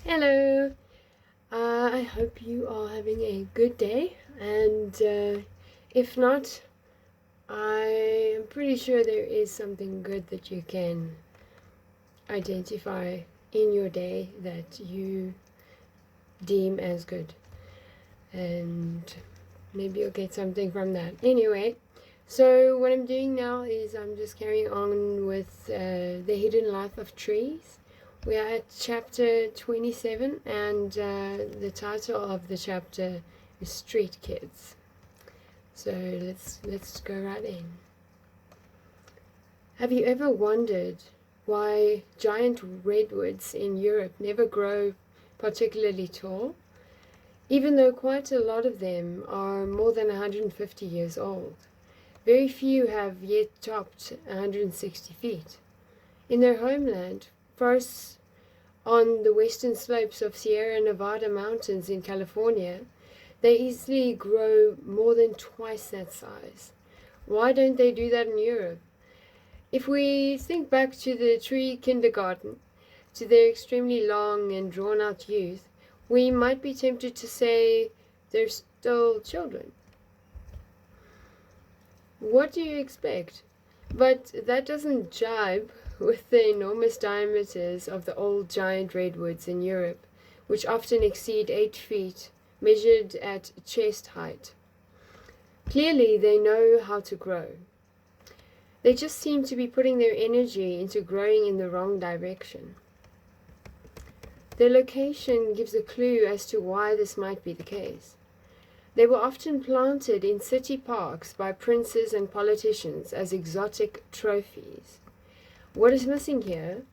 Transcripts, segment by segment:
Hello. I hope you are having a good day, and if not, I am pretty sure there is something good that you can identify in your day that you deem as good, and maybe you'll get something from that. Anyway, so what I'm doing now is I'm just carrying on with the hidden life of trees. We are at chapter 27, and the title of the chapter is Street Kids. So let's go right in. Have you ever wondered why giant redwoods in Europe never grow particularly tall, even though quite a lot of them are more than 150 years old? Very few have yet topped 160 feet. In their homeland, forests on the western slopes of Sierra Nevada mountains in California, they easily grow more than twice that size. Why don't they do that in Europe? If we think back to the tree kindergarten, to their extremely long and drawn out youth, we might be tempted to say they're still children. What do you expect? But that doesn't jibe with the enormous diameters of the old giant redwoods in Europe, which often exceed 8 feet, measured at chest height. Clearly, they know how to grow. They just seem to be putting their energy into growing in the wrong direction. Their location gives a clue as to why this might be the case. They were often planted in city parks by princes and politicians as exotic trophies. What is missing here,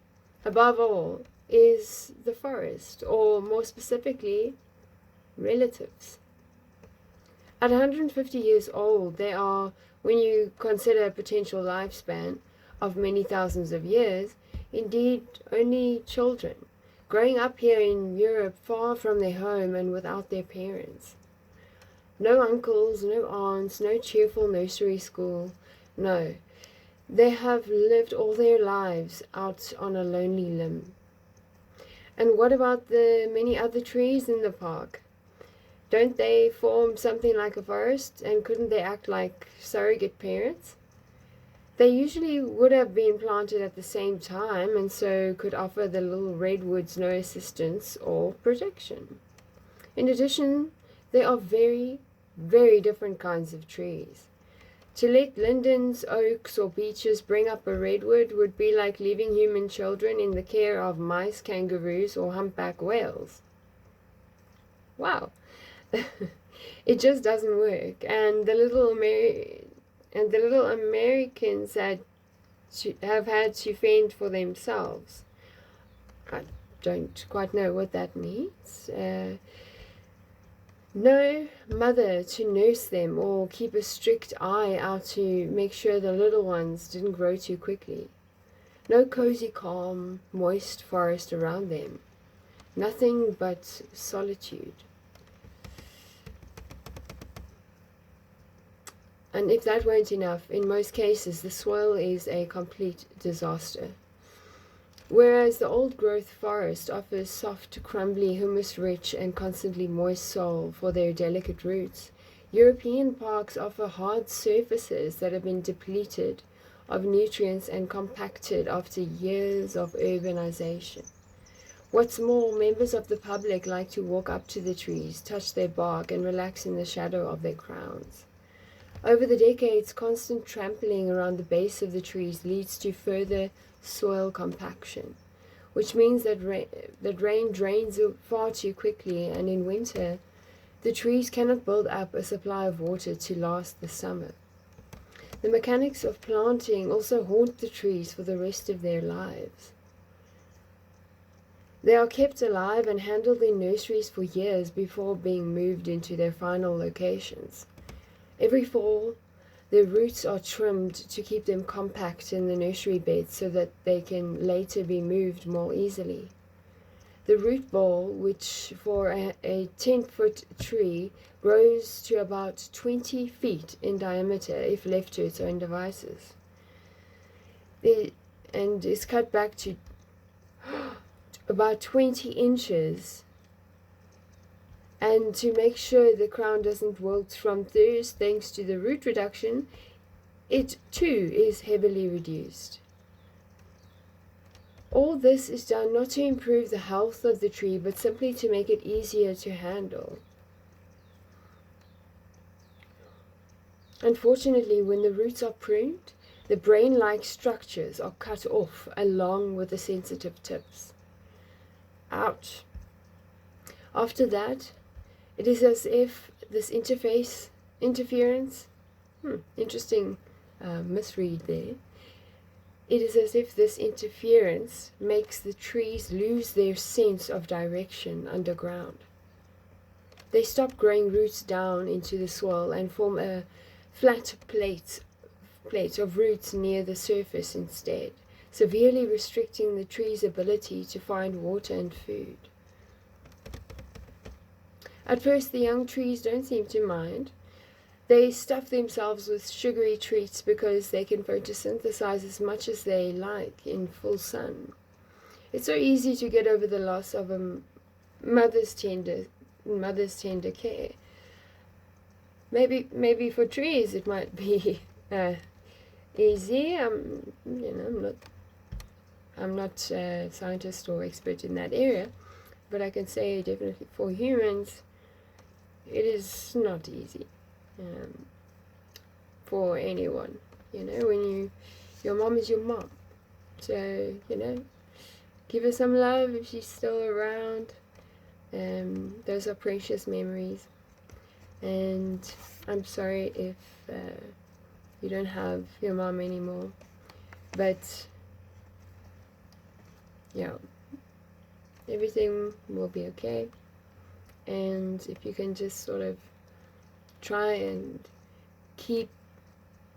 above all, is the forest, or more specifically, relatives. At 150 years old, they are, when you consider a potential lifespan of many thousands of years, indeed only children, growing up here in Europe far from their home and without their parents. No uncles, no aunts, no cheerful nursery school. No, they have lived all their lives out on a lonely limb. And what about the many other trees in the park? Don't they form something like a forest, and couldn't they act like surrogate parents? They usually would have been planted at the same time, and so could offer the little redwoods no assistance or protection. In addition, they are very, very different kinds of trees. To let lindens, oaks, or beeches bring up a redwood would be like leaving human children in the care of mice, kangaroos, or humpback whales. Wow. It just doesn't work. And the little Americans have had to fend for themselves. I don't quite know what that means. No mother to nurse them or keep a strict eye out to make sure the little ones didn't grow too quickly. No cozy, calm, moist forest around them. Nothing but solitude. And if that weren't enough, in most cases the soil is a complete disaster. Whereas the old-growth forest offers soft, crumbly, humus-rich and constantly moist soil for their delicate roots, European parks offer hard surfaces that have been depleted of nutrients and compacted after years of urbanization. What's more, members of the public like to walk up to the trees, touch their bark, and relax in the shadow of their crowns. Over the decades, constant trampling around the base of the trees leads to further soil compaction, which means that rain drains far too quickly, and in winter, the trees cannot build up a supply of water to last the summer. The mechanics of planting also haunt the trees for the rest of their lives. They are kept alive and handled in nurseries for years before being moved into their final locations. Every fall, their roots are trimmed to keep them compact in the nursery beds so that they can later be moved more easily. The root ball, which for a 10-foot tree grows to about 20 feet in diameter if left to its own devices, and is cut back to about 20 inches. And to make sure the crown doesn't wilt from thirst thanks to the root reduction, it too is heavily reduced. All this is done not to improve the health of the tree, but simply to make it easier to handle. Unfortunately, when the roots are pruned, the brain-like structures are cut off along with the sensitive tips. Ouch. After that, it is as if this interference, interesting misread there. It is as if this interference makes the trees lose their sense of direction underground. They stop growing roots down into the soil and form a flat plate of roots near the surface instead, severely restricting the tree's ability to find water and food. At first, the young trees don't seem to mind. They stuff themselves with sugary treats because they can photosynthesize as much as they like in full sun. It's so easy to get over the loss of a mother's tender care. Maybe for trees it might be easy. I'm not a scientist or expert in that area, but I can say definitely for humans, it is not easy. For anyone, when your mom is your mom, so give her some love if she's still around. Those are precious memories, and I'm sorry if you don't have your mom anymore, but yeah, everything will be okay. And if you can just sort of try and keep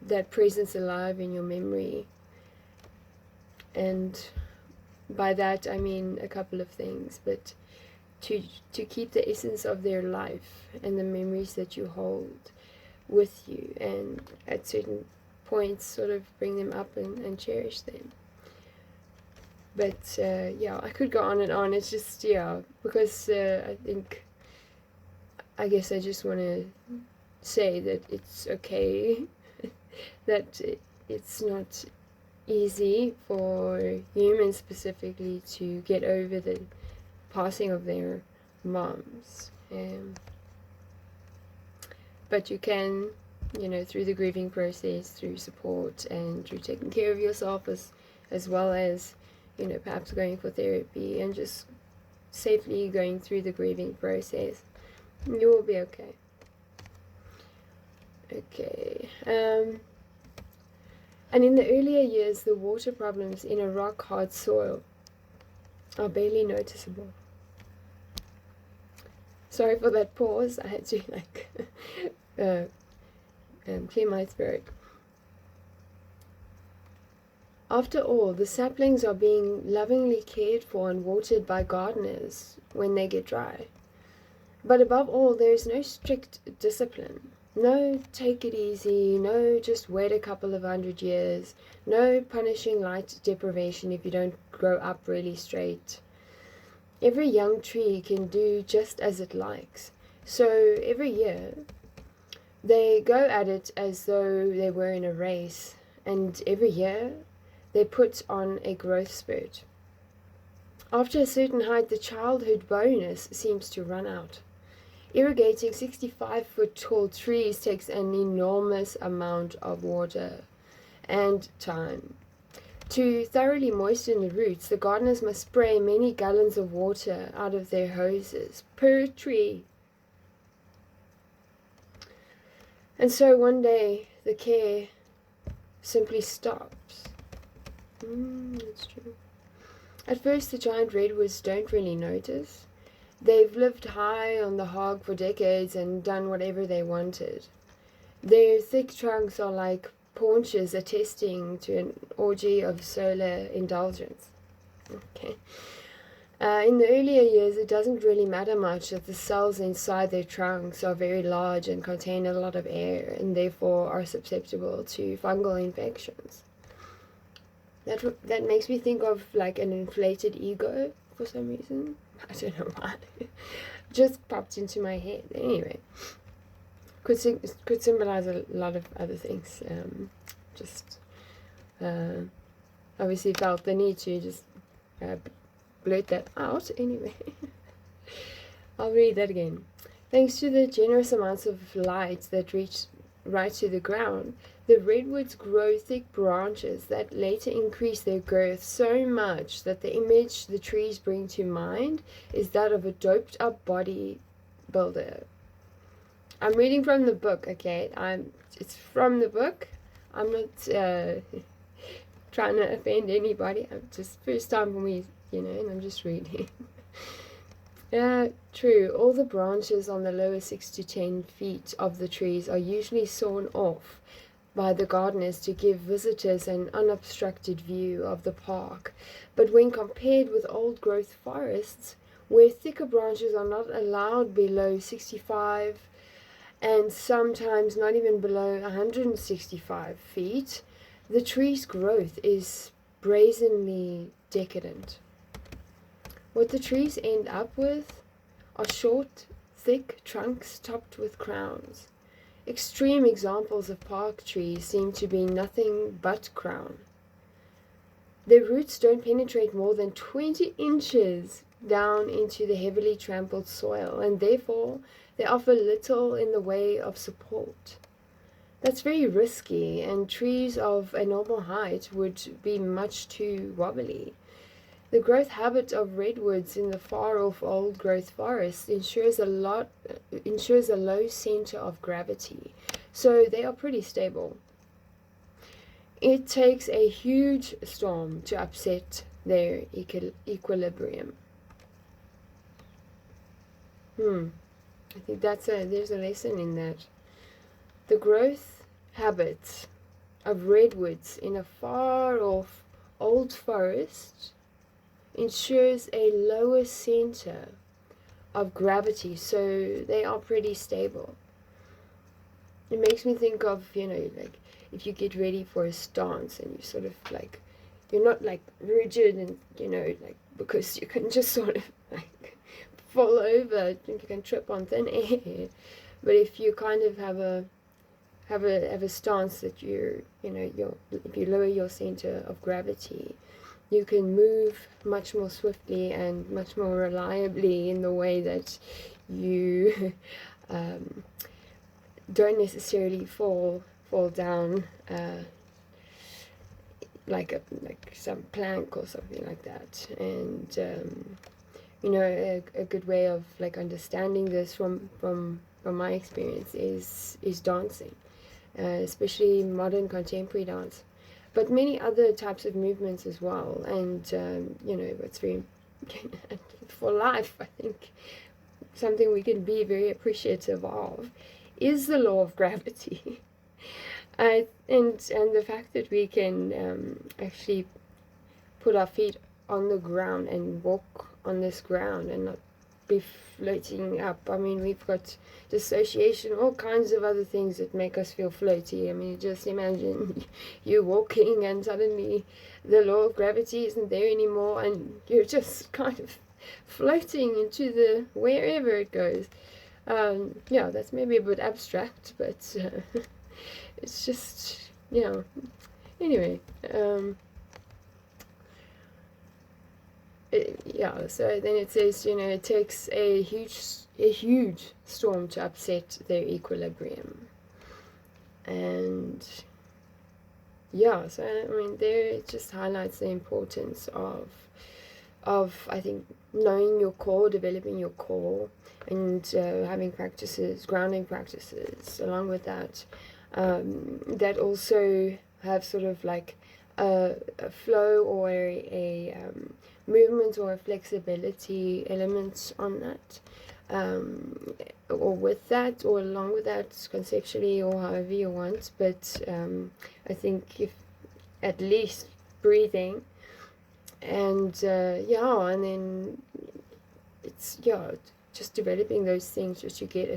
that presence alive in your memory, and by that I mean a couple of things, but to keep the essence of their life and the memories that you hold with you, and at certain points sort of bring them up and cherish them. But yeah, I could go on and on. It's just, because I guess I just want to say that it's okay, that it's not easy for humans specifically to get over the passing of their moms. But you can, through the grieving process, through support and through taking care of yourself as well as, perhaps going for therapy and just safely going through the grieving process, you will be okay. Okay. And in the earlier years, the water problems in a rock-hard soil are barely noticeable. Sorry for that pause. I had to clear my throat. After all, the saplings are being lovingly cared for and watered by gardeners when they get dry. But above all, there is no strict discipline. No take it easy, no just wait a couple of 100 years, no punishing light deprivation if you don't grow up really straight. Every young tree can do just as it likes. So every year, they go at it as though they were in a race, and every year, they put on a growth spurt. After a certain height, the childhood bonus seems to run out. Irrigating 65-foot tall trees takes an enormous amount of water and time. To thoroughly moisten the roots, the gardeners must spray many gallons of water out of their hoses per tree. And so one day, the care simply stops. That's true. At first, the giant redwoods don't really notice. They've lived high on the hog for decades and done whatever they wanted. Their thick trunks are like paunches attesting to an orgy of solar indulgence. Okay. In the earlier years, it doesn't really matter much that the cells inside their trunks are very large and contain a lot of air and therefore are susceptible to fungal infections. That makes me think of like an inflated ego for some reason. I don't know why. Just popped into my head. Anyway, could symbolize a lot of other things. Just obviously felt the need to just blurt that out. Anyway, I'll read that again. Thanks to the generous amounts of light that reach right to the ground, the redwoods grow thick branches that later increase their girth so much that the image the trees bring to mind is that of a doped up bodybuilder. I'm reading from the book, okay? It's from the book. I'm not trying to offend anybody. I'm just first time for me, and I'm just reading. True. All the branches on the lower 6 to 10 feet of the trees are usually sawn off by the gardeners to give visitors an unobstructed view of the park. But when compared with old-growth forests, where thicker branches are not allowed below 65 and sometimes not even below 165 feet, the tree's growth is brazenly decadent. What the trees end up with are short, thick trunks topped with crowns. Extreme examples of park trees seem to be nothing but crown. Their roots don't penetrate more than 20 inches down into the heavily trampled soil, and therefore they offer little in the way of support. That's very risky, and trees of a normal height would be much too wobbly. The growth habit of redwoods in the far-off old-growth forest ensures a low center of gravity, so they are pretty stable. It takes a huge storm to upset their equilibrium. I think there's a lesson in that. The growth habit of redwoods in a far-off old forest ensures a lower center of gravity, so they are pretty stable. It makes me think of, like if you get ready for a stance and you sort of like, you're not like rigid and, like, because you can just sort of like fall over, you can trip on thin air. But if you kind of have a stance that if you lower your center of gravity, you can move much more swiftly and much more reliably in the way that you don't necessarily fall down like some plank or something like that. And a good way of like understanding this from my experience is dancing, especially modern contemporary dance. But many other types of movements as well. And, it's very, for life, I think, something we can be very appreciative of is the law of gravity. And the fact that we can actually put our feet on the ground and walk on this ground and not be floating up. I mean, we've got dissociation, all kinds of other things that make us feel floaty. I mean, just imagine you walking and suddenly the law of gravity isn't there anymore and you're just kind of floating into the wherever it goes. That's maybe a bit abstract, but it's just, anyway. So then it says, it takes a huge storm to upset their equilibrium. And so I mean, there it just highlights the importance of I think knowing your core, developing your core, and having grounding practices along with that, that also have sort of like a flow or a movement or a flexibility element on that, or with that, or along with that conceptually, or however you want. But I think if at least breathing, and and then it's just developing those things just to get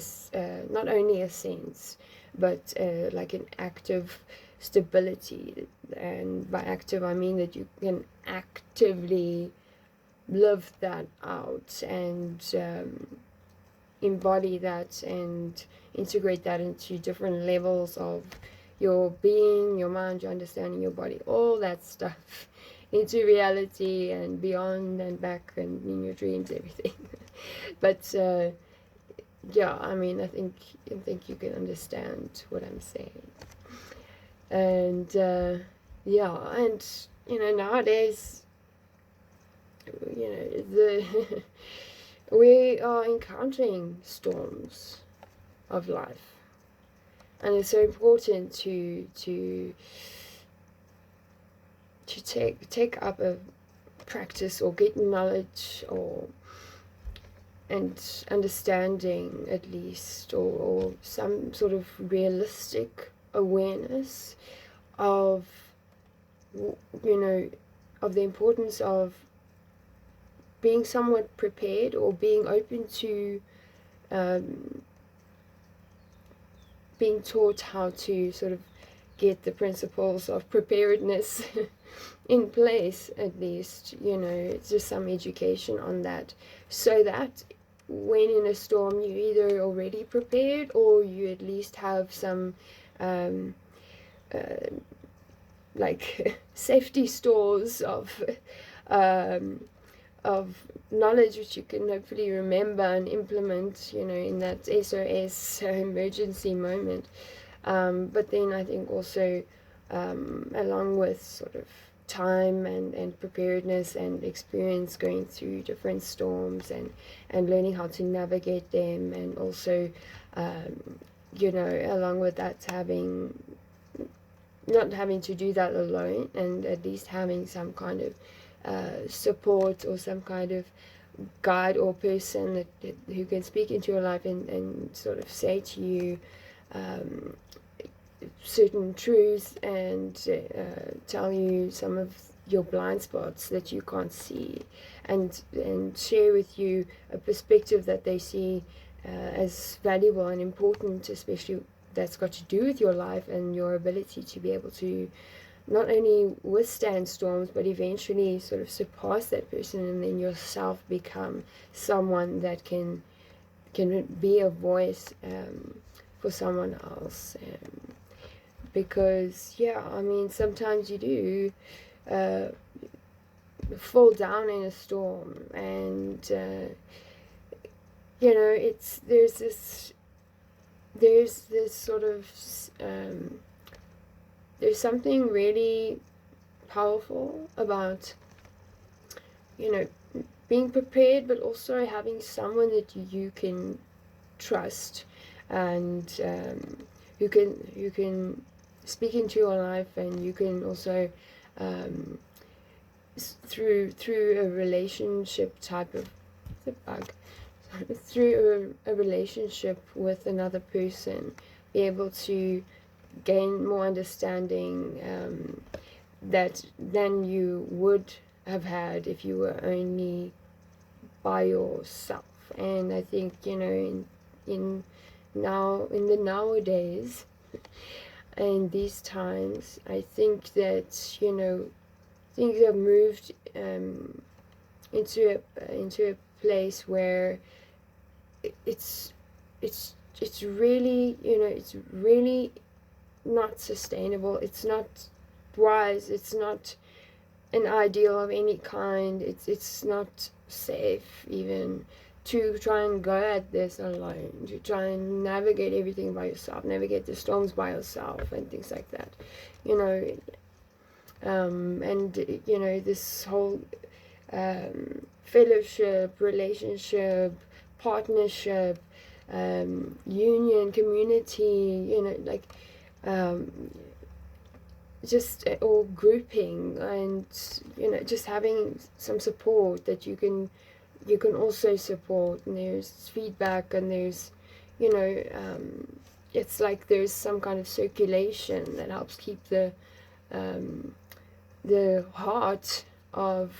not only a sense, but like an active stability. And by active I mean that you can actively live that out and embody that and integrate that into different levels of your being, your mind, your understanding, your body, all that stuff into reality and beyond and back and in your dreams, everything. But yeah, I mean, I think you can understand what I'm saying. And yeah, and nowadays, the we are encountering storms of life, and it's so important to take up a practice or get knowledge and understanding, at least, or some sort of realistic awareness of of the importance of being somewhat prepared, or being open to being taught how to sort of get the principles of preparedness in place, at least, just some education on that, so that when in a storm you're either already prepared, or you at least have some like safety stores of knowledge which you can hopefully remember and implement, in that SOS emergency moment. But then I think also, along with sort of time and preparedness and experience going through different storms and learning how to navigate them, and also, along with that, not having to do that alone, and at least having some kind of support or some kind of guide or person who can speak into your life and sort of say to you certain truths and tell you some of your blind spots that you can't see, and share with you a perspective that they see as valuable and important, especially that's got to do with your life and your ability to be able to not only withstand storms, but eventually sort of surpass that person, and then yourself become someone that can be a voice for someone else. Because, yeah, I mean, sometimes you do fall down in a storm, and there's this sort of there's something really powerful about being prepared, but also having someone that you can trust, and who can speak into your life, and you can also through a relationship type of through a relationship with another person, be able to gain more understanding than you would have had if you were only by yourself. And I think in the nowadays, in these times, I think that things have moved into a place where it's really it's really not sustainable. It's not wise. It's not an ideal of any kind. It's not safe even to try and go at this alone, to try and navigate everything by yourself, navigate the storms by yourself and things like that, and this whole fellowship, relationship, partnership, union, community, just all grouping, and just having some support that you can also support, and there's feedback, and there's it's like there's some kind of circulation that helps keep the heart of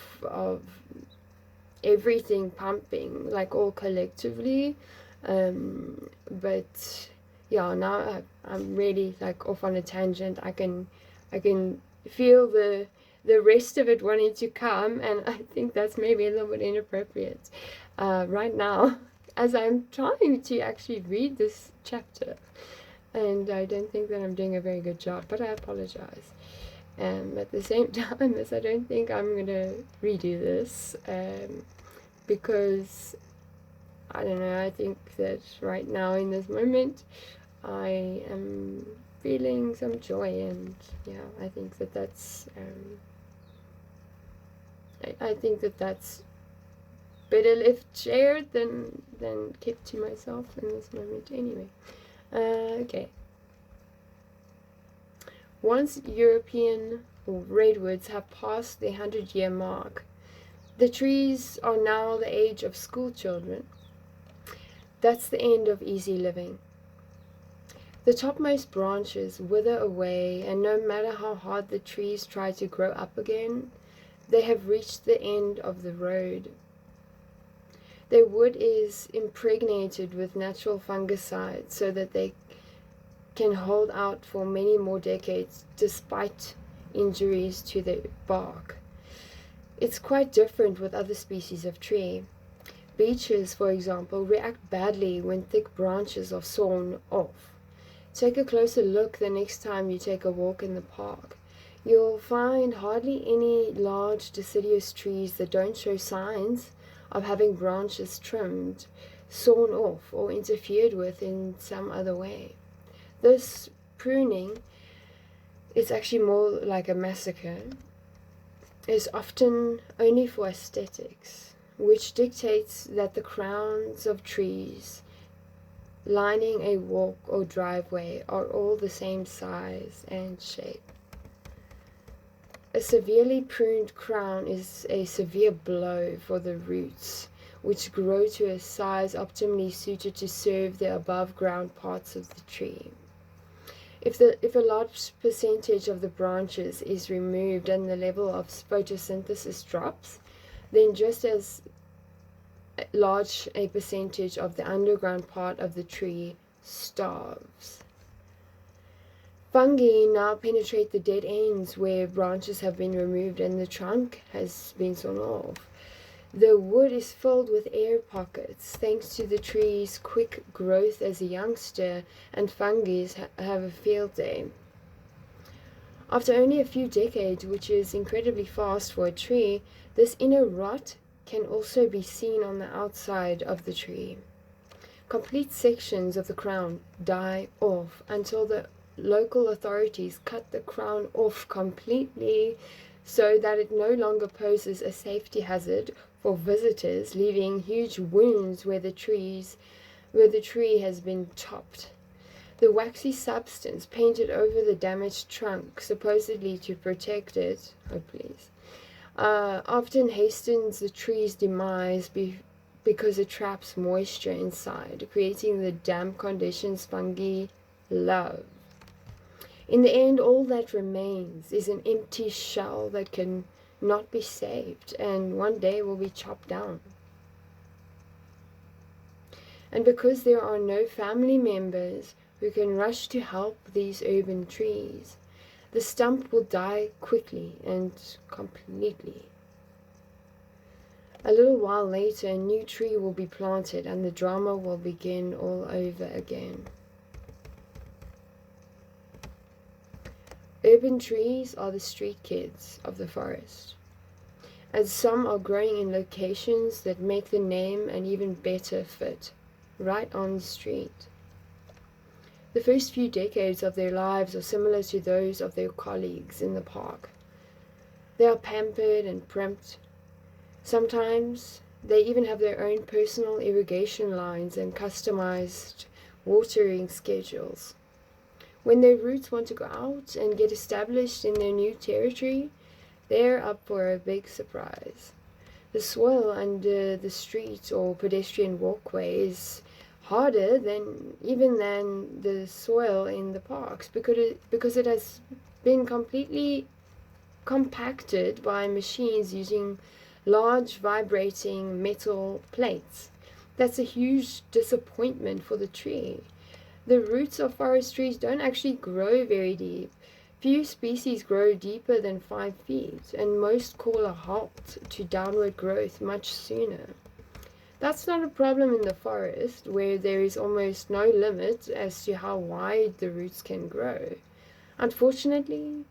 everything pumping, like all collectively. But yeah, now I'm really like off on a tangent. I can feel the the rest of it wanting to come, and I think that's maybe a little bit inappropriate right now as I'm trying to actually read this chapter, and I don't think that I'm doing a very good job, but I apologize. At the same time as I don't think I'm going to redo this, because I don't know, I think that right now in this moment I am feeling some joy, and yeah, I think that that's I think that that's better left shared than kept to myself in this moment anyway. Okay. Once European redwoods have passed the 100-year mark, the trees are now the age of school children. That's the end of easy living. The topmost branches wither away, and no matter how hard the trees try to grow up again, they have reached the end of the road. Their wood is impregnated with natural fungicides so that they can hold out for many more decades despite injuries to the bark. It's quite different with other species of tree. Beeches, for example, react badly when thick branches are sawn off. Take a closer look the next time you take a walk in the park. You'll find hardly any large deciduous trees that don't show signs of having branches trimmed, sawn off, or interfered with in some other way. This pruning is actually more like a massacre, is often only for aesthetics, which dictates that the crowns of trees lining a walk or driveway are all the same size and shape. A severely pruned crown is a severe blow for the roots, which grow to a size optimally suited to serve the above ground parts of the tree. If a large percentage of the branches is removed and the level of photosynthesis drops, then just as large a percentage of the underground part of the tree starves. Fungi now penetrate the dead ends where branches have been removed and the trunk has been sawn off. The wood is filled with air pockets thanks to the tree's quick growth as a youngster, and fungi have a field day. After only a few decades, which is incredibly fast for a tree, this inner rot can also be seen on the outside of the tree. Complete sections of the crown die off until the local authorities cut the crown off completely so that it no longer poses a safety hazard for visitors, leaving huge wounds where the tree has been chopped. The waxy substance painted over the damaged trunk, supposedly to protect it, often hastens the tree's demise because it traps moisture inside, creating the damp conditions fungi love. In the end, all that remains is an empty shell that can not be saved, and one day will be chopped down. And because there are no family members who can rush to help these urban trees, the stump will die quickly and completely. A little while later, a new tree will be planted and the drama will begin all over again. Urban trees are the street kids of the forest, and some are growing in locations that make the name an even better fit, right on the street. The first few decades of their lives are similar to those of their colleagues in the park. They are pampered and primped. Sometimes they even have their own personal irrigation lines and customized watering schedules. When their roots want to go out and get established in their new territory, they're up for a big surprise. The soil under the street or pedestrian walkway is harder than the soil in the parks because it has been completely compacted by machines using large vibrating metal plates. That's a huge disappointment for the tree. The roots of forest trees don't actually grow very deep. Few species grow deeper than 5 feet, and most call a halt to downward growth much sooner. That's not a problem in the forest, where there is almost no limit as to how wide the roots can grow. Unfortunately,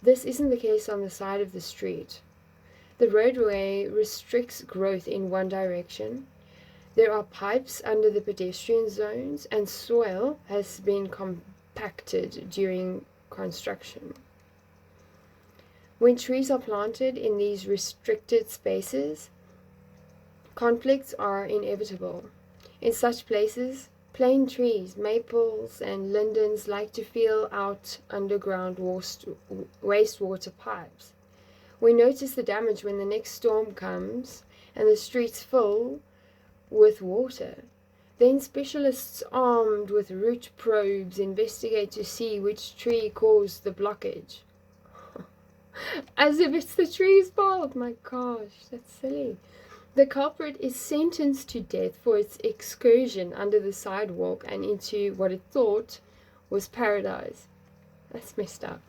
this isn't the case on the side of the street. The roadway restricts growth in one direction. There are pipes under the pedestrian zones, and soil has been compacted during construction. When trees are planted in these restricted spaces, conflicts are inevitable. In such places, plane trees, maples, and lindens like to feel out underground wastewater pipes. We notice the damage when the next storm comes and the streets fill with water. Then specialists armed with root probes investigate to see which tree caused the blockage. As if it's the tree's fault. My gosh, that's silly. The culprit is sentenced to death for its excursion under the sidewalk and into what it thought was paradise. That's messed up.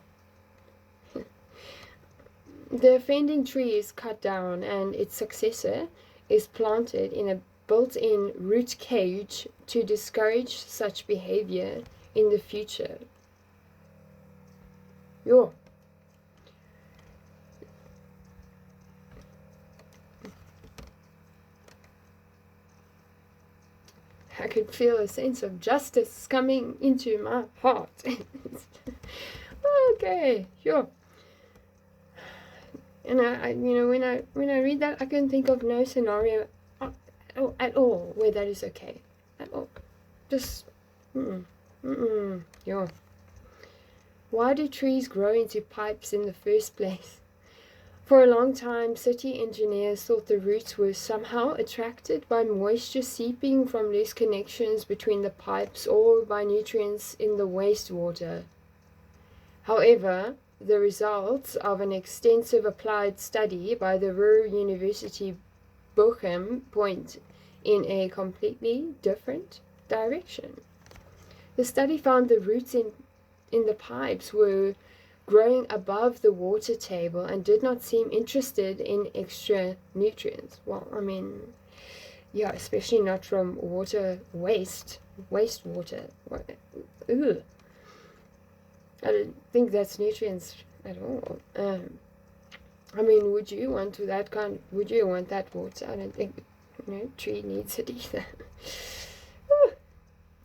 The offending tree is cut down and its successor is planted in a built-in root cage to discourage such behavior in the future. Yo. I could feel a sense of justice coming into my heart. Okay, sure. And I when I read that, I can think of no scenario at all where that is okay. At all. Just, yeah. Why do trees grow into pipes in the first place? For a long time, city engineers thought the roots were somehow attracted by moisture seeping from loose connections between the pipes or by nutrients in the wastewater. However, the results of an extensive applied study by the Ruhr University Bochum point in a completely different direction. The study found the roots in the pipes were growing above the water table and did not seem interested in extra nutrients. Well, I mean, yeah, especially not from wastewater. Ugh. I don't think that's nutrients at all. I mean, would you want that water? I don't think, tree needs it either.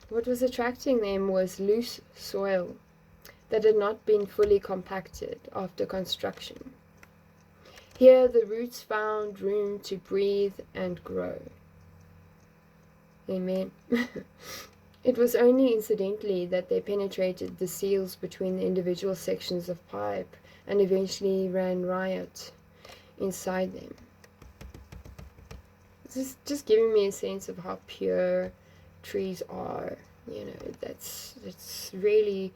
What was attracting them was loose soil that had not been fully compacted after construction. Here the roots found room to breathe and grow. Amen. It was only incidentally that they penetrated the seals between the individual sections of pipe and eventually ran riot inside them. It's just giving me a sense of how pure trees are. That's really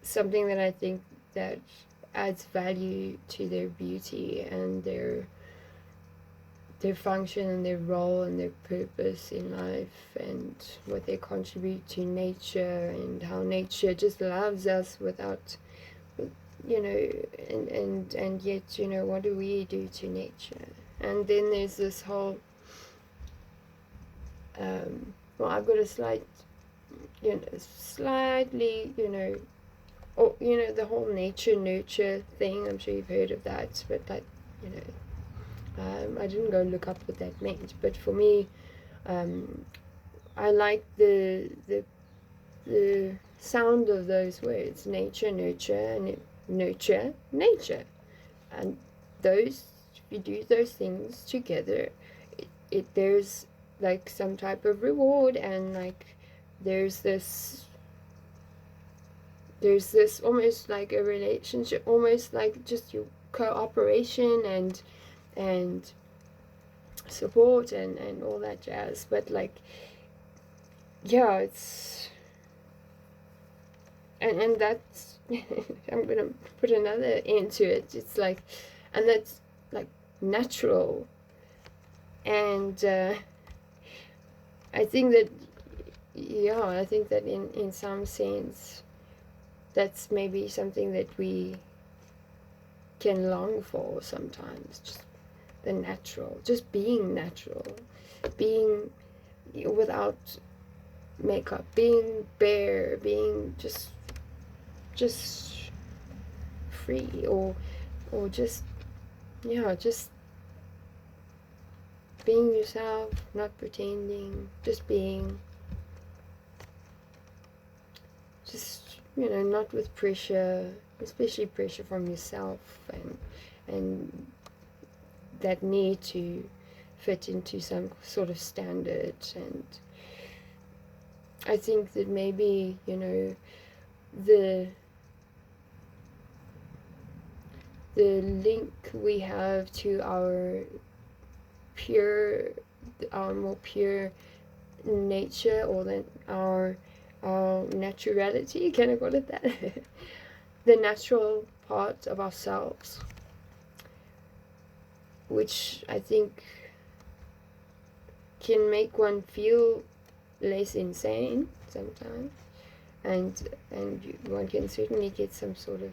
something that I think that adds value to their beauty and their function and their role and their purpose in life, and what they contribute to nature, and how nature just loves us without, and yet, what do we do to nature? And then there's this whole, I've got a slightly, the whole nature nurture thing. I'm sure you've heard of that, but I didn't go look up what that meant, but for me, I like the sound of those words: nature, nurture, and nurture, nature. And those, if you do those things together, there's like some type of reward, and like there's this almost like a relationship, almost like just your cooperation and support and all that jazz. But like, yeah, it's and that's I'm gonna put another end to it. It's like, and that's like natural, and I think that in some sense that's maybe something that we can long for sometimes. Just the natural, just being natural, being without makeup, being bare, being just free, or just, yeah, just being yourself, not pretending, just being, just, not with pressure, especially pressure from yourself, and that need to fit into some sort of standard. And I think that maybe, the link we have to our more pure nature, or then our naturality, can I call it that? The natural part of ourselves, which I think can make one feel less insane sometimes, and one can certainly get some sort of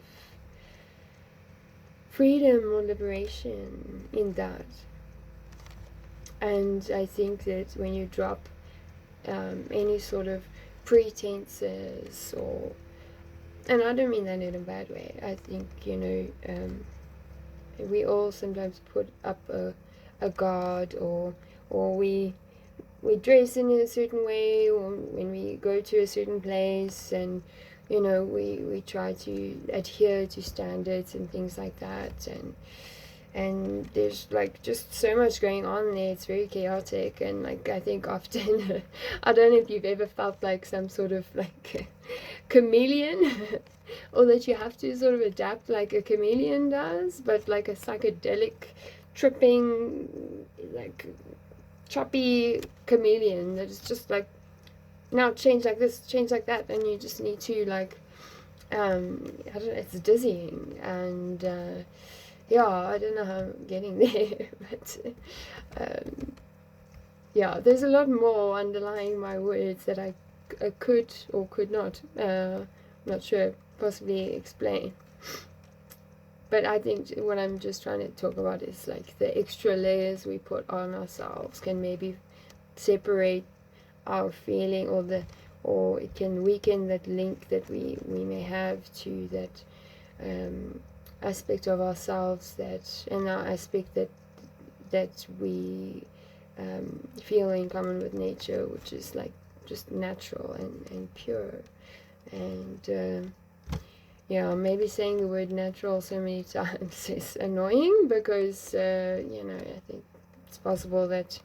freedom or liberation in that. And I think that when you drop any sort of pretenses, and I don't mean that in a bad way, I think, we all sometimes put up a guard, or we dress in a certain way, or when we go to a certain place, and we try to adhere to standards and things like that, and there's like just so much going on there. It's very chaotic, and like I think often I don't know if you've ever felt like some sort of like chameleon or that you have to sort of adapt like a chameleon does, but like a psychedelic tripping, like choppy chameleon that is just like, now change like this, change like that, and you just need to like I don't know, it's dizzying. And yeah, I don't know how I'm getting there, but yeah, there's a lot more underlying my words that I could or could not, not sure, possibly explain. But I think what I'm just trying to talk about is like the extra layers we put on ourselves can maybe separate our feeling, or it can weaken that link that we may have to that aspect of ourselves, and our aspect that we feel in common with nature, which is like just natural and pure. And yeah, maybe saying the word natural so many times is annoying, because I think it's possible that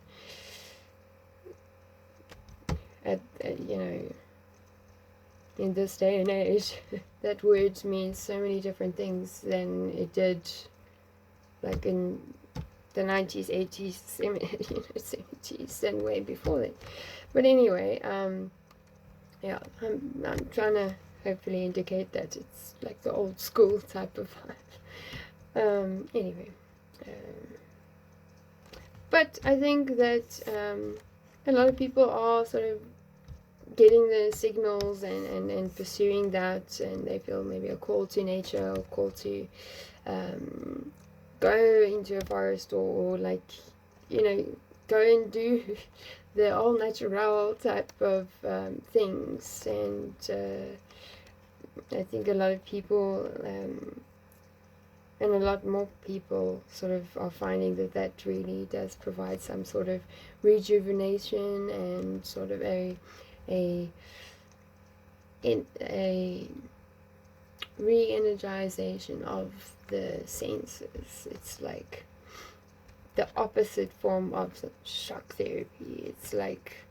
in this day and age, that word means so many different things than it did like in the 90s, 80s, 70s, and way before that. But anyway, yeah, I'm trying to hopefully indicate that it's like the old school type of vibe. Anyway, but I think that a lot of people are sort of getting the signals and pursuing that, and they feel maybe a call to nature, or call to go into a forest, or like go and do the all natural type of things. And I think a lot of people and a lot more people sort of are finding that really does provide some sort of rejuvenation and sort of a re-energization of the senses. It's like the opposite form of shock therapy. It's like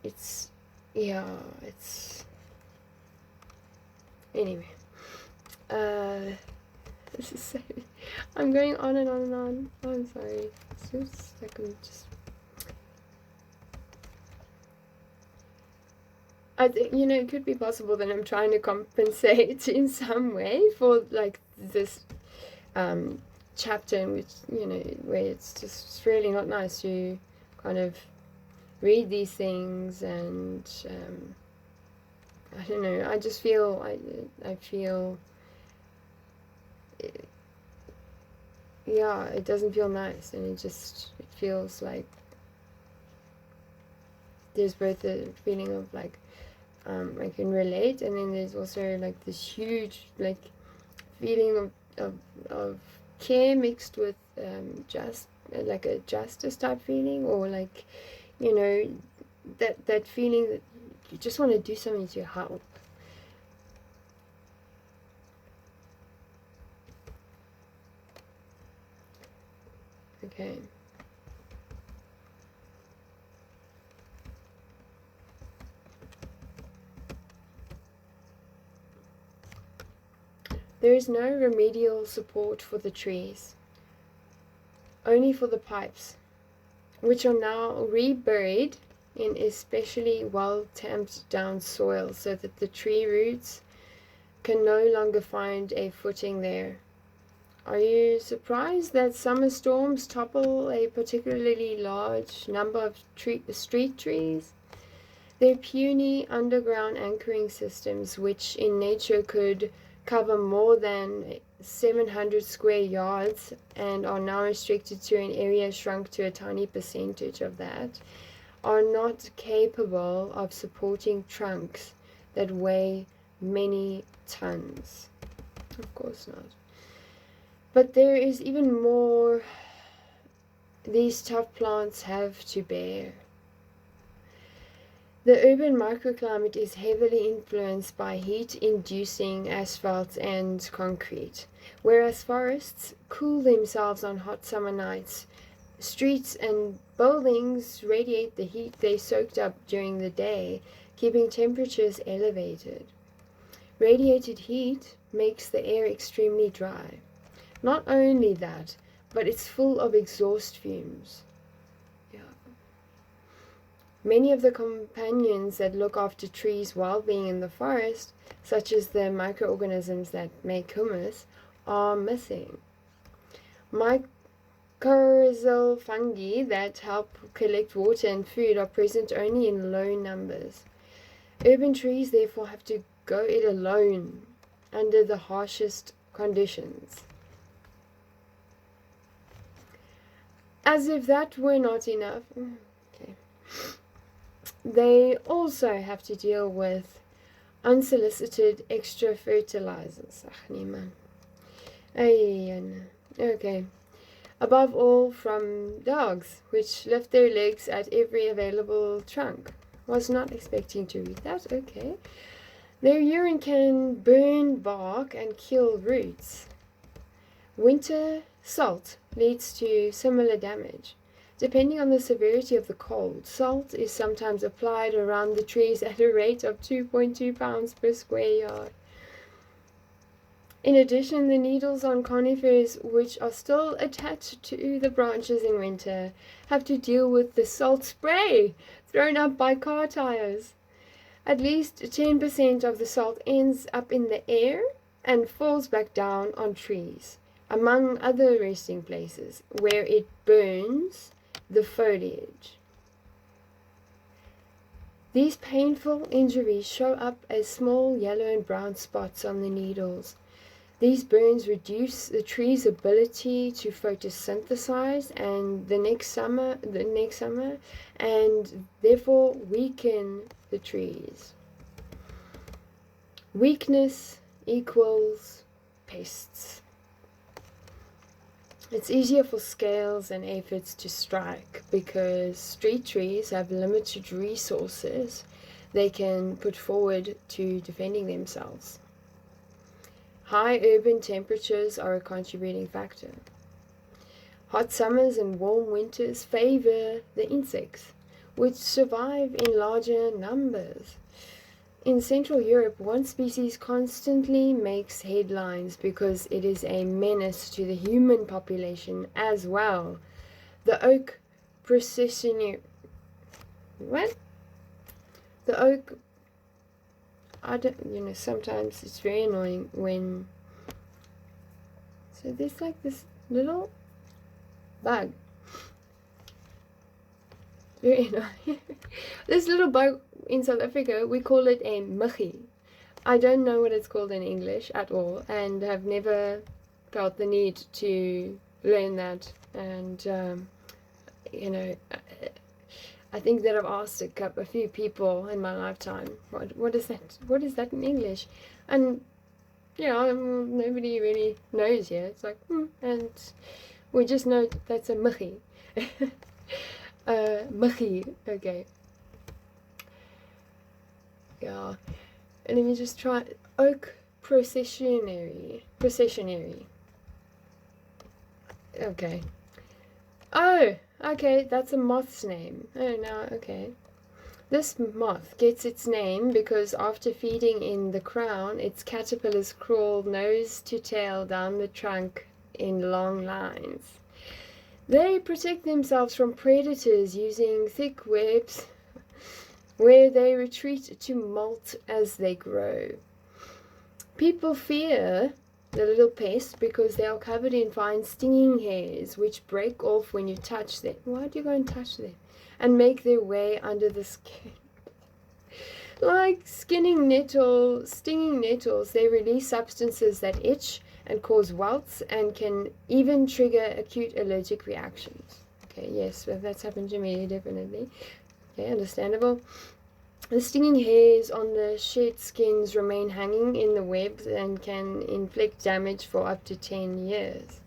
it's anyway. This is so, I'm going on and on and on. Oh, I'm sorry. It's just like I'm just. I think it could be possible that I'm trying to compensate in some way for like this chapter in which where it's really not nice to kind of read these things and I don't know, I just feel, I feel, yeah, it doesn't feel nice, and it feels like there's both a feeling of like, I can relate, and then there's also like this huge like feeling of care mixed with just like a justice type feeling, or like, you know, that feeling that you just want to do something to help. Okay. There is no remedial support for the trees, only for the pipes, which are now reburied in especially well tamped down soil so that the tree roots can no longer find a footing there. Are you surprised that summer storms topple a particularly large number of street trees? They're puny underground anchoring systems which in nature could cover more than 700 square yards and are now restricted to an area shrunk to a tiny percentage of that, are not capable of supporting trunks that weigh many tons. Of course not. But there is even more these tough plants have to bear. The urban microclimate is heavily influenced by heat-inducing asphalt and concrete, whereas forests cool themselves on hot summer nights. Streets and buildings radiate the heat they soaked up during the day, keeping temperatures elevated. Radiated heat makes the air extremely dry. Not only that, but it's full of exhaust fumes. Yeah. Many of the companions that look after trees while being in the forest, such as the microorganisms that make humus, are missing. Mycorrhizal fungi that help collect water and food are present only in low numbers. Urban trees therefore have to go it alone under the harshest conditions. As if that were not enough, okay, they also have to deal with unsolicited extra fertilizers. Okay. Above all from dogs, which lift their legs at every available trunk. Was not expecting to read that, okay. Their urine can burn bark and kill roots. Winter salt leads to similar damage. Depending on the severity of the cold, salt is sometimes applied around the trees at a rate of 2.2 pounds per square yard. In addition, the needles on conifers, which are still attached to the branches in winter, have to deal with the salt spray thrown up by car tires. At least 10% of the salt ends up in the air and falls back down on trees, among other resting places, where it burns the foliage. These painful injuries show up as small yellow and brown spots on the needles. These burns reduce the tree's ability to photosynthesize and the next summer, and therefore weaken the trees. Weakness equals pests. It's easier for scales and aphids to strike because street trees have limited resources they can put forward to defending themselves. High urban temperatures are a contributing factor. Hot summers and warm winters favor the insects, which survive in larger numbers. In Central Europe, one species constantly makes headlines because it is a menace to the human population as well. The oak processionaria. What? The oak. Sometimes it's very annoying when. So there's like this little bug. Very annoying. This little bug in South Africa, we call it a muggie. I don't know what it's called in English at all, and have never felt the need to learn that. And you know, I think that I've asked a few people in my lifetime, what is that? What is that in English? And nobody really knows yet. It's like, and we just know that's a muggie. Muggie, okay. Yeah, and let me just try oak processionary. Okay. Oh, okay, that's a moth's name. Oh, no, okay. This moth gets its name because after feeding in the crown, its caterpillars crawl nose to tail down the trunk in long lines. They protect themselves from predators using thick webs where they retreat to molt as they grow. People fear the little pests because they are covered in fine stinging hairs which break off when you touch them. Why do you go and touch them? And make their way under the skin. Like stinging nettles, they release substances that itch and cause welts and can even trigger acute allergic reactions. Okay, yes, well, that's happened to me, definitely. Okay, understandable. The stinging hairs on the shed skins remain hanging in the webs and can inflict damage for up to 10 years.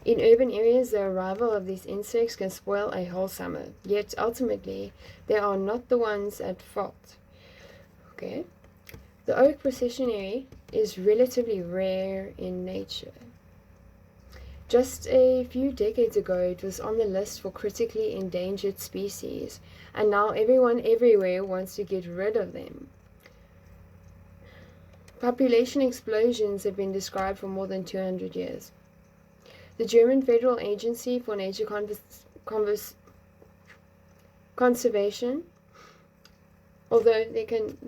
In urban areas, the arrival of these insects can spoil a whole summer, yet ultimately, they are not the ones at fault. Okay. The oak processionary is relatively rare in nature. Just a few decades ago, it was on the list for critically endangered species, and now everyone everywhere wants to get rid of them. Population explosions have been described for more than 200 years. The German Federal Agency for Nature Conservation, although they can,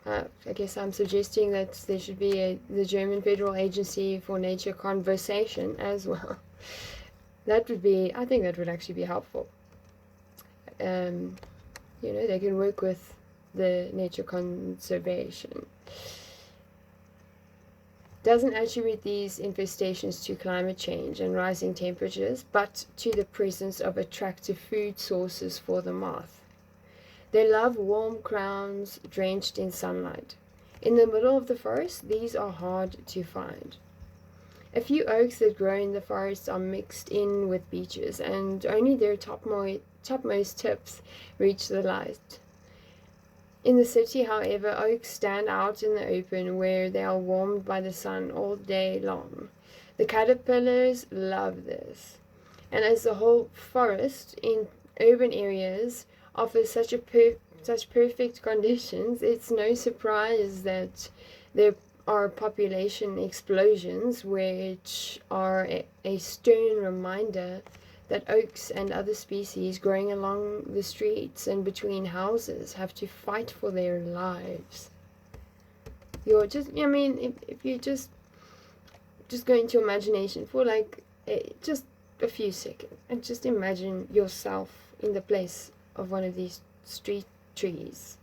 I guess I'm suggesting that there should be the German Federal Agency for Nature Conservation as well. I think that would actually be helpful. They can work with the nature conservation. Doesn't attribute these infestations to climate change and rising temperatures, but to the presence of attractive food sources for the moth. They love warm crowns drenched in sunlight. In the middle of the forest, these are hard to find. A few oaks that grow in the forest are mixed in with beeches, and only their topmost tips reach the light. In the city, however, oaks stand out in the open where they are warmed by the sun all day long. The caterpillars love this. And as the whole forest in urban areas offers such perfect conditions, it's no surprise that there are population explosions, which are a stern reminder that oaks and other species growing along the streets and between houses have to fight for their lives. If you just go into imagination for just a few seconds and just imagine yourself in the place of one of these street trees.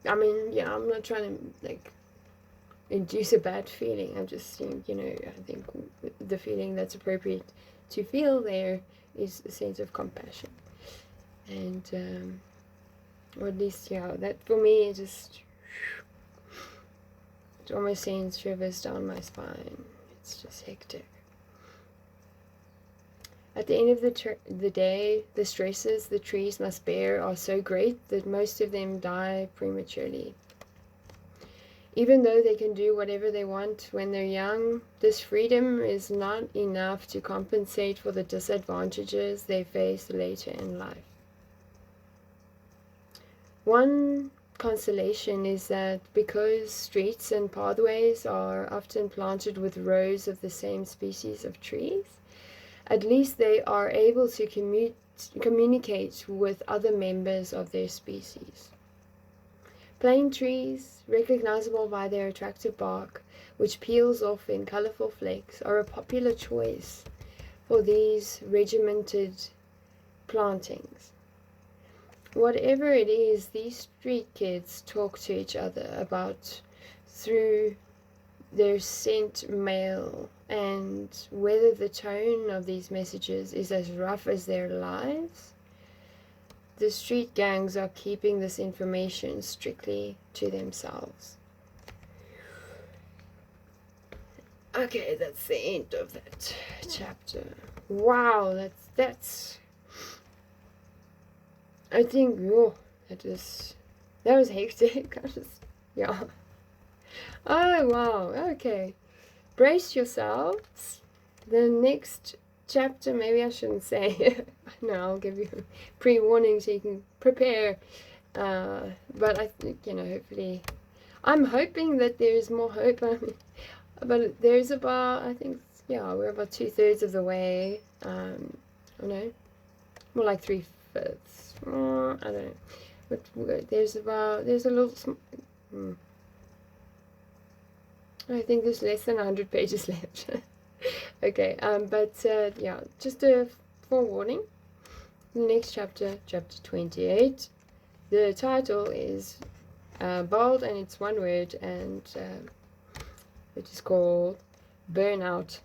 I'm not trying to induce a bad feeling. I'm just saying, I think the feeling that's appropriate to feel there is a sense of compassion. And, or at least, that for me, it almost sends shivers down my spine. It's just hectic. At the end of the day, the stresses the trees must bear are so great that most of them die prematurely. Even though they can do whatever they want when they're young, this freedom is not enough to compensate for the disadvantages they face later in life. One consolation is that because streets and pathways are often planted with rows of the same species of trees, at least they are able to communicate with other members of their species. Plane trees, recognizable by their attractive bark, which peels off in colorful flakes, are a popular choice for these regimented plantings. Whatever it is these street kids talk to each other about through their sent mail, and whether the tone of these messages is as rough as their lives, the street gangs are keeping this information strictly to themselves. Okay, that's the end of that chapter. Wow, that's I think, that was hectic. Yeah. Oh, wow. Okay. Brace yourselves. The next chapter, maybe I shouldn't say. No, I'll give you pre-warning so you can prepare. But I think, hopefully, I'm hoping that there's more hope. But there's about, I think, we're about 2/3 of the way. Oh no, more like 3/5. I don't know. But there's a little. I think there's less than 100 pages left. Okay, but just a forewarning. The next chapter, chapter 28, the title is bold and it's one word, and it is called Burnout.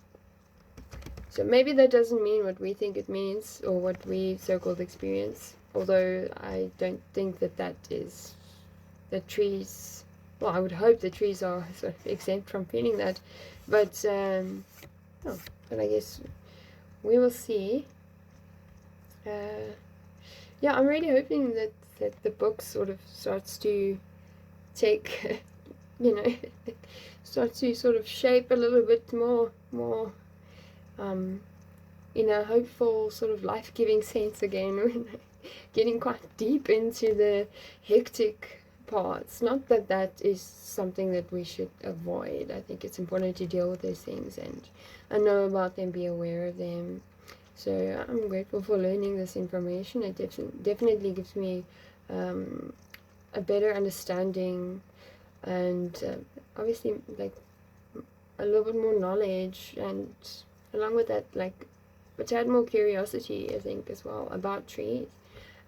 So maybe that doesn't mean what we think it means, or what we so-called experience, although I don't think that trees, well, I would hope the trees are sort of exempt from feeling that, but I guess we will see. I'm really hoping that the book sort of starts to take, starts to sort of shape a little bit more in a hopeful sort of life-giving sense again, when getting quite deep into the hectic parts. Not that is something that we should avoid. I think it's important to deal with those things and know about them, be aware of them. So I'm grateful for learning this information. It definitely gives me a better understanding, and obviously like a little bit more knowledge, and along with that, like a tad more curiosity, I think, as well, about trees.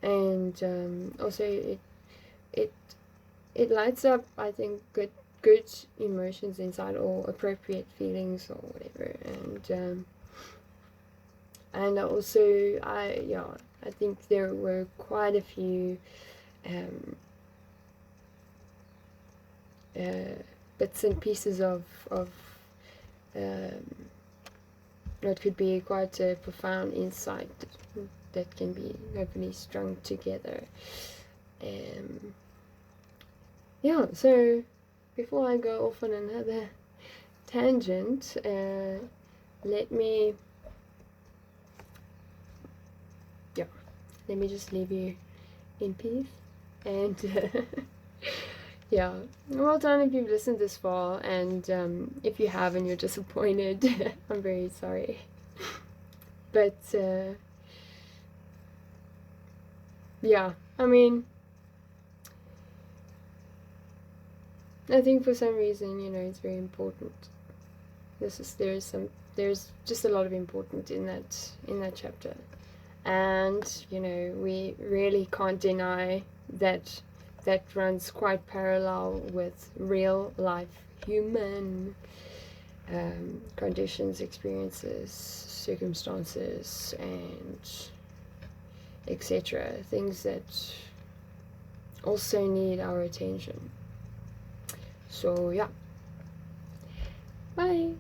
And also it lights up, I think, good emotions inside, or appropriate feelings, or whatever. And also I think there were quite a few bits and pieces of what could be quite a profound insight that can be hopefully strung together. So before I go off on another tangent, let me just leave you in peace, and well done if you've listened this far, and if you have and you're disappointed, I'm very sorry. But I mean, I think for some reason, it's very important. There's just a lot of importance in that chapter, and we really can't deny that runs quite parallel with real life human conditions, experiences, circumstances, and etc. Things that also need our attention. So bye.